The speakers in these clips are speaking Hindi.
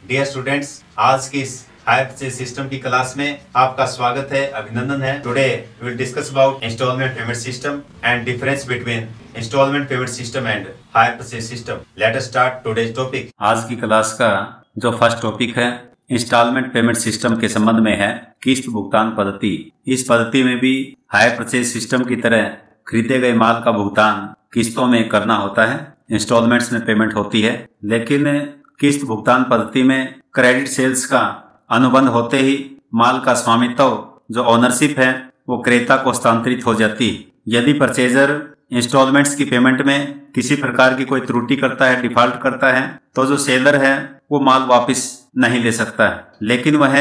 डियर स्टूडेंट्स, आज की इस हायर परचेज सिस्टम की क्लास में आपका स्वागत है, अभिनंदन है। Today we will discuss about installment payment system and difference between installment payment system and hire purchase system. Let us start today's topic. आज की क्लास का जो फर्स्ट टॉपिक है इंस्टॉलमेंट पेमेंट सिस्टम के संबंध में है किस्त भुगतान पद्धति। इस पद्धति में भी हायर परचेज सिस्टम की तरह खरीदे गए माल का भुगतान किस्तों में करना होता है, इंस्टॉलमेंट्स में पेमेंट होती है। लेकिन किस्त भुगतान पद्धति में क्रेडिट सेल्स का अनुबंध होते ही माल का स्वामित्व जो ओनरशिप है वो क्रेता को हस्तांतरित हो जाती है। यदि परचेजर इंस्टॉलमेंट्स की पेमेंट में किसी प्रकार की कोई त्रुटि करता है, डिफॉल्ट करता है, तो जो सेलर है वो माल वापस नहीं ले सकता है, लेकिन वह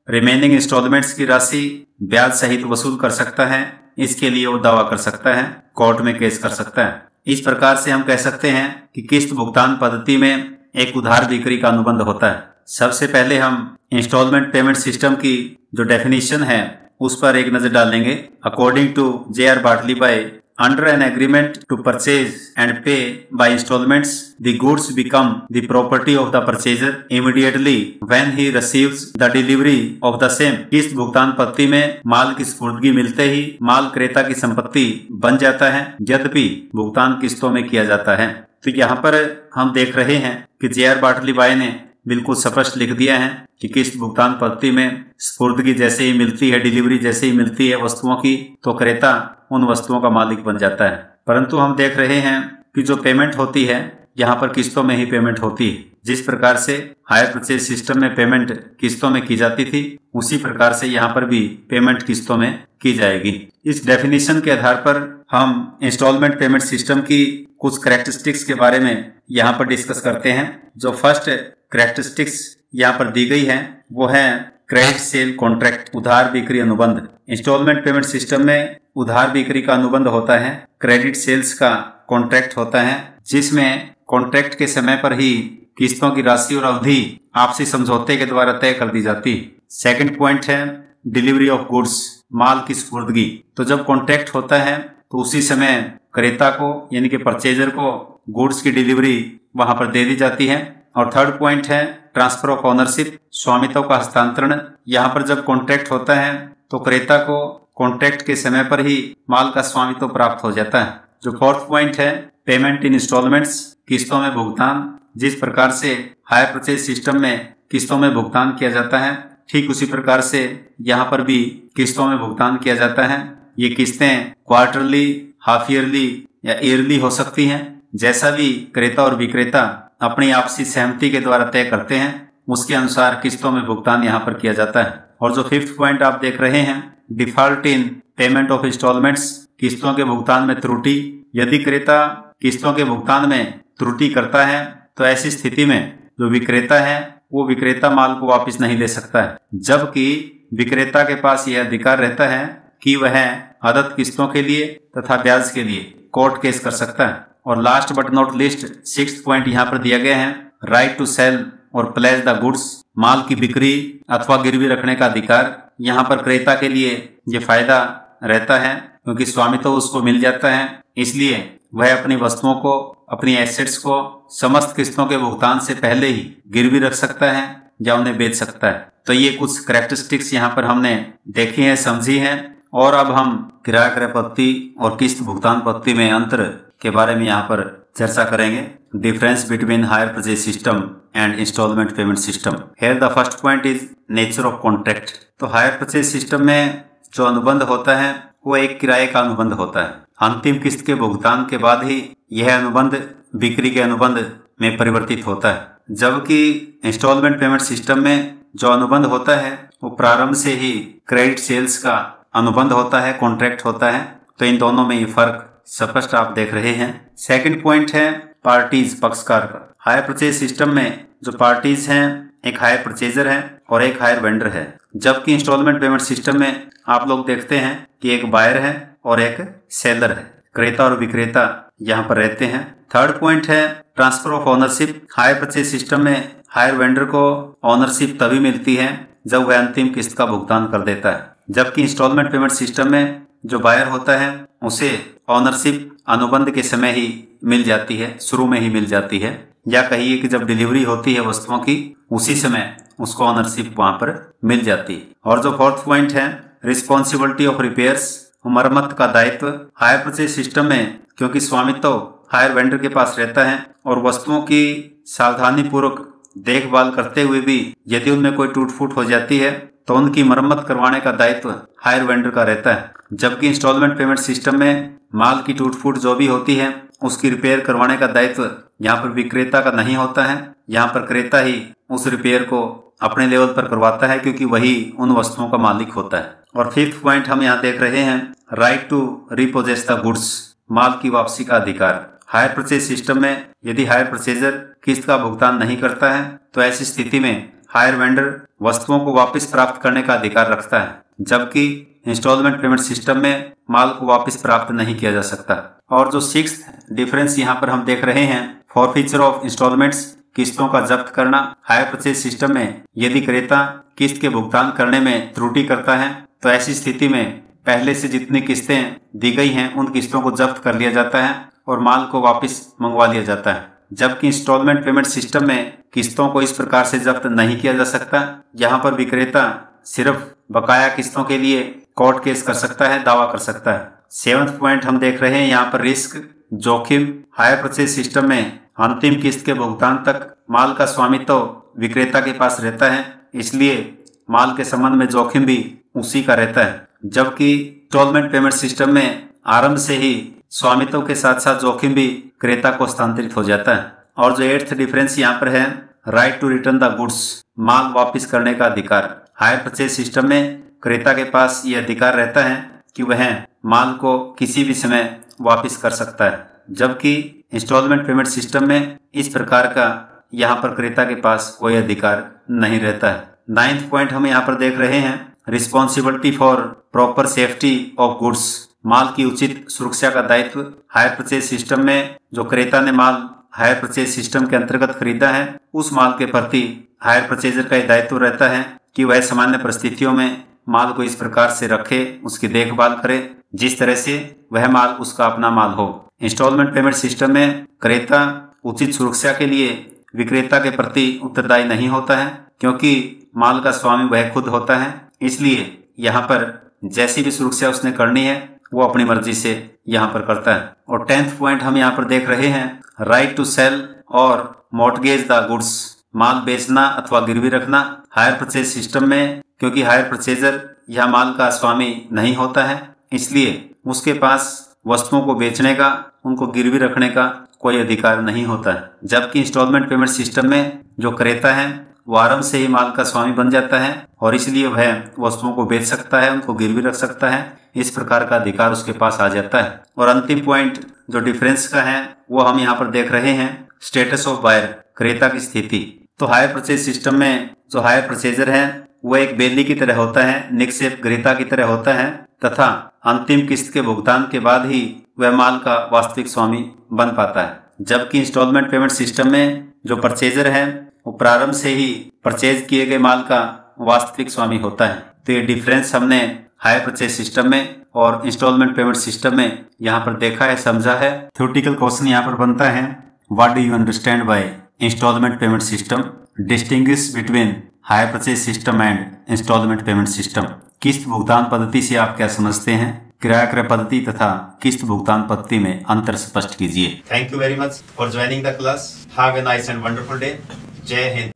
रिमेनिंग इंस्टॉलमेंट्स की राशि ब्याज सहित वसूल कर सकता है। इसके लिए वो दावा कर सकता है, कोर्ट में केस कर सकता है। इस प्रकार से हम कह सकते हैं कि किस्त भुगतान पद्धति में एक उधार बिक्री का अनुबंध होता है। सबसे पहले हम इंस्टॉलमेंट पेमेंट सिस्टम की जो डेफिनेशन है उस पर एक नजर डालेंगे। According to J.R. Bartleby, under an agreement to purchase and pay by installments, the goods become the property of the purchaser immediately when he receives the delivery of the same। किस्त भुगतान पद्धति में माल की सुपुर्दगी मिलते ही माल क्रेता की संपत्ति बन जाता है, यद्यपि भुगतान किस्तों में किया जाता है। तो यहाँ पर हम देख रहे हैं कि J.R. Bartleby ने बिल्कुल स्पष्ट लिख दिया है कि किस्त भुगतान पद्धति में सुपुर्दगी जैसे ही मिलती है, डिलीवरी जैसे ही मिलती है वस्तुओं की, तो क्रेता उन वस्तुओं का मालिक बन जाता है। परंतु हम देख रहे हैं कि जो पेमेंट होती है यहाँ पर किस्तों में ही पेमेंट होती है। जिस प्रकार से हायर परचेज सिस्टम में पेमेंट किस्तों में की जाती थी, उसी प्रकार से यहाँ पर भी पेमेंट किस्तों में की जाएगी। इस डेफिनेशन के आधार पर हम इंस्टॉलमेंट पेमेंट सिस्टम की कुछ कैरेक्टरिस्टिक्स के बारे में यहाँ पर डिस्कस करते हैं। जो फर्स्ट कैरेक्टरिस्टिक्स यहाँ पर दी गई है वो है क्रेडिट सेल कॉन्ट्रैक्ट, उधार बिक्री अनुबंध। इंस्टॉलमेंट पेमेंट सिस्टम में उधार बिक्री का अनुबंध होता है, क्रेडिट सेल्स का कॉन्ट्रैक्ट होता है, जिसमें कॉन्ट्रैक्ट के समय पर ही किस्तों की राशि और अवधि आपसी समझौते के द्वारा तय कर दी जाती है। सेकंड पॉइंट है डिलीवरी ऑफ गुड्स, माल की सुपुर्दगी। तो जब कॉन्ट्रैक्ट होता है तो उसी समय क्रेता को यानी कि परचेजर को गुड्स की डिलीवरी वहां पर दे दी जाती है। और थर्ड पॉइंट है ट्रांसफर ऑफ ओनरशिप, स्वामित्व का हस्तांतरण। यहाँ पर जब कॉन्ट्रैक्ट होता है तो क्रेता को कॉन्ट्रैक्ट के समय पर ही माल का स्वामित्व प्राप्त हो जाता है। जो फोर्थ पॉइंट है पेमेंट इन इंस्टॉलमेंट्स, किस्तों में भुगतान। जिस प्रकार से हायर परचेज सिस्टम में किस्तों में भुगतान किया जाता है, ठीक उसी प्रकार से यहाँ पर भी किस्तों में भुगतान किया जाता है। ये किस्तें क्वार्टरली, हाफ ईयरली या ईयरली हो सकती हैं, जैसा भी क्रेता और विक्रेता अपनी आपसी सहमति के द्वारा तय करते हैं उसके अनुसार किस्तों में भुगतान यहाँ पर किया जाता है। और जो फिफ्थ पॉइंट आप देख रहे हैं default in payment of installments, किस्तों के भुगतान में त्रुटि। यदि क्रेता किस्तों के भुगतान में त्रुटि करता है तो ऐसी स्थिति में जो विक्रेता है वो विक्रेता माल को वापस नहीं ले सकता है, जबकि विक्रेता के पास यह अधिकार रहता है कि वह आदत किस्तों के लिए तथा ब्याज के लिए कोर्ट केस कर सकता है। और last but not list sixth point यहाँ पर दिया गया है राइट टू सेल और प्लेस द गुड्स, माल की बिक्री अथवा गिरवी रखने का अधिकार। यहाँ पर क्रेता के लिए ये फायदा रहता है क्योंकि स्वामित्व उसको मिल जाता है, इसलिए वह अपनी वस्तुओं को, अपनी एसेट्स को समस्त किस्तों के भुगतान से पहले ही गिरवी रख सकता है या उन्हें बेच सकता है। तो ये कुछ कैरेक्टरिस्टिक्स यहाँ पर हमने देखी हैं, समझी हैं। और अब हम किराया क्रय पद्धति और किस्त भुगतान पद्धति में अंतर के बारे में यहाँ पर चर्चा करेंगे। Difference between hire purchase system and installment payment system. Here the first point is nature of contract. तो हायर परचेज सिस्टम में जो अनुबंध होता है वो एक किराए का अनुबंध होता है। अंतिम किस्त के भुगतान के बाद ही यह अनुबंध बिक्री के अनुबंध में परिवर्तित होता है, जबकि इंस्टॉलमेंट पेमेंट सिस्टम में जो अनुबंध होता है वो प्रारंभ से ही क्रेडिट सेल्स का अनुबंध होता है, कॉन्ट्रैक्ट होता है। तो इन दोनों में ये फर्क स्पष्ट आप देख रहे हैं। सेकंड पॉइंट है पार्टीज, पक्षकार का। हायर परचेज सिस्टम में जो पार्टीज हैं, एक हायर परचेजर है और एक हायर वेंडर है, जबकि इंस्टॉलमेंट पेमेंट सिस्टम में आप लोग देखते हैं कि एक बायर है और एक सेलर है, क्रेता और विक्रेता यहाँ पर रहते हैं। थर्ड पॉइंट है transfer of ownership. Higher purchase system में हायर वेंडर को ओनरशिप तभी मिलती है जब वह अंतिम किस्त का भुगतान कर देता है, जबकि इंस्टॉलमेंट पेमेंट सिस्टम में जो बायर होता है उसे ओनरशिप अनुबंध के समय ही मिल जाती है, शुरू में ही मिल जाती है। या कहिए कि जब डिलीवरी होती है वस्तुओं की उसी समय उसको ऑनरशिप वहां पर मिल जाती है। और जो फोर्थ पॉइंट है रिस्पॉन्सिबिलिटी ऑफ रिपेयर्स, मरम्मत का दायित्व हायर परचेज सिस्टम में, क्योंकि स्वामित्व हायर वेंडर के पास रहता है और वस्तुओं की सावधानी पूर्वक देखभाल करते हुए भी यदि उनमें कोई टूट फूट हो जाती है तो उनकी मरम्मत करवाने का दायित्व हायर वेंडर का रहता है। जबकि इंस्टॉलमेंट पेमेंट सिस्टम में माल की टूट फूट जो भी होती है उसकी रिपेयर करवाने का दायित्व यहाँ पर विक्रेता का नहीं होता है। यहाँ पर क्रेता ही उस रिपेयर को अपने लेवल पर करवाता है क्योंकि वही उन वस्तुओं का मालिक होता है। और फिफ्थ पॉइंट हम यहाँ देख रहे हैं right to repossess the goods, माल की वापसी का अधिकार। हायर परचेज सिस्टम में यदि हायर परचेजर किस्त का भुगतान नहीं करता है तो ऐसी स्थिति में हायर वेंडर वस्तुओं को वापस प्राप्त करने का अधिकार रखता है, जबकि इंस्टॉलमेंट पेमेंट सिस्टम में माल को वापस प्राप्त नहीं किया जा सकता। और जो सिक्स्थ डिफरेंस यहाँ पर हम देख रहे हैं फॉरफीचर ऑफ इंस्टॉलमेंट्स, किस्तों का जब्त करना। हायर परचेज सिस्टम में यदि क्रेता किस्त के भुगतान करने में त्रुटि करता है तो ऐसी स्थिति में पहले से जितनी किस्तें दी गई हैं उन किस्तों को जब्त कर लिया जाता है और माल को वापस मंगवा लिया जाता है। जबकि इंस्टॉलमेंट पेमेंट सिस्टम में किस्तों को इस प्रकार से जब्त नहीं किया जा सकता। यहाँ पर विक्रेता सिर्फ बकाया किस्तों के लिए कोर्ट केस कर सकता है, दावा कर सकता है। सेवंथ पॉइंट हम देख रहे हैं यहाँ पर रिस्क, जोखिम। हायर परचेज सिस्टम में अंतिम किस्त के भुगतान तक माल का स्वामित्व विक्रेता के पास रहता है, इसलिए माल के संबंध में जोखिम भी उसी का रहता है। जबकि इंस्टॉलमेंट पेमेंट सिस्टम में आरंभ से ही स्वामित्व के साथ साथ जोखिम भी क्रेता को हस्तांतरित हो जाता है। और जो एट्थ डिफरेंस यहाँ पर है right to return the goods, माल वापस करने का अधिकार। हायर परचेज सिस्टम में क्रेता के पास ये अधिकार रहता है कि वह माल को किसी भी समय वापस कर सकता है, जबकि इंस्टॉलमेंट पेमेंट सिस्टम में इस प्रकार का यहाँ पर क्रेता के पास कोई अधिकार नहीं रहता है। नाइन्थ पॉइंट हम यहाँ पर देख रहे हैं responsibility for proper safety of goods, माल की उचित सुरक्षा का दायित्व। हायर परचेज सिस्टम में जो क्रेता ने माल हायर परचेज सिस्टम के अंतर्गत खरीदा है उस माल के प्रति हायर परचेजर का दायित्व रहता है कि वह सामान्य परिस्थितियों में माल को इस प्रकार से रखे, उसकी देखभाल करे जिस तरह से वह माल उसका अपना माल हो। इंस्टॉलमेंट पेमेंट सिस्टम में क्रेता उचित सुरक्षा के लिए विक्रेता के प्रति उत्तरदायी नहीं होता है क्योंकि माल का स्वामी वह खुद होता है, इसलिए यहाँ पर जैसी भी सुरक्षा उसने करनी है वो अपनी मर्जी से यहाँ पर करता है। और 10th पॉइंट हम यहाँ पर देख रहे हैं राइट टू सेल और मॉर्टगेज द गुड्स, माल बेचना अथवा गिरवी रखना। हायर परचेज सिस्टम में क्योंकि हायर परचेजर यह माल का स्वामी नहीं होता है, इसलिए उसके पास वस्तुओं को बेचने का, उनको गिरवी रखने का कोई अधिकार नहीं होता है। जबकि इंस्टॉलमेंट पेमेंट सिस्टम में जो क्रेता है वो आरंभ से ही माल का स्वामी बन जाता है और इसलिए वह वस्तुओं को बेच सकता है, उनको गिरवी रख सकता है, इस प्रकार का अधिकार उसके पास आ जाता है। और अंतिम पॉइंट जो डिफरेंस का है वो हम यहाँ पर देख रहे हैं स्टेटस ऑफ बायर, क्रेता की स्थिति। तो हायर परचेज सिस्टम में जो हायर परचेजर है वो एक बेली की तरह होता है, निक्षेप ग्रहीता की तरह होता है तथा अंतिम किस्त के भुगतान के बाद ही वह माल का वास्तविक स्वामी बन पाता है। जबकि इंस्टॉलमेंट पेमेंट सिस्टम में जो परचेजर है वो प्रारंभ से ही परचेज किए गए माल का वास्तविक स्वामी होता है। तो ये डिफरेंस हमने हायर परचेज सिस्टम में और इंस्टॉलमेंट पेमेंट सिस्टम में यहाँ पर देखा है, समझा है। थ्योरेटिकल क्वेश्चन यहाँ पर बनता है what do you understand by installment payment system, distinguish between hire purchase system and installment payment system. किस्त भुगतान पद्धति से आप क्या समझते हैं? किराया क्रय पद्धति तथा किस्त भुगतान पद्धति में अंतर स्पष्ट कीजिए। Thank you very much for joining the class. Have a nice and wonderful day. जय हिंद।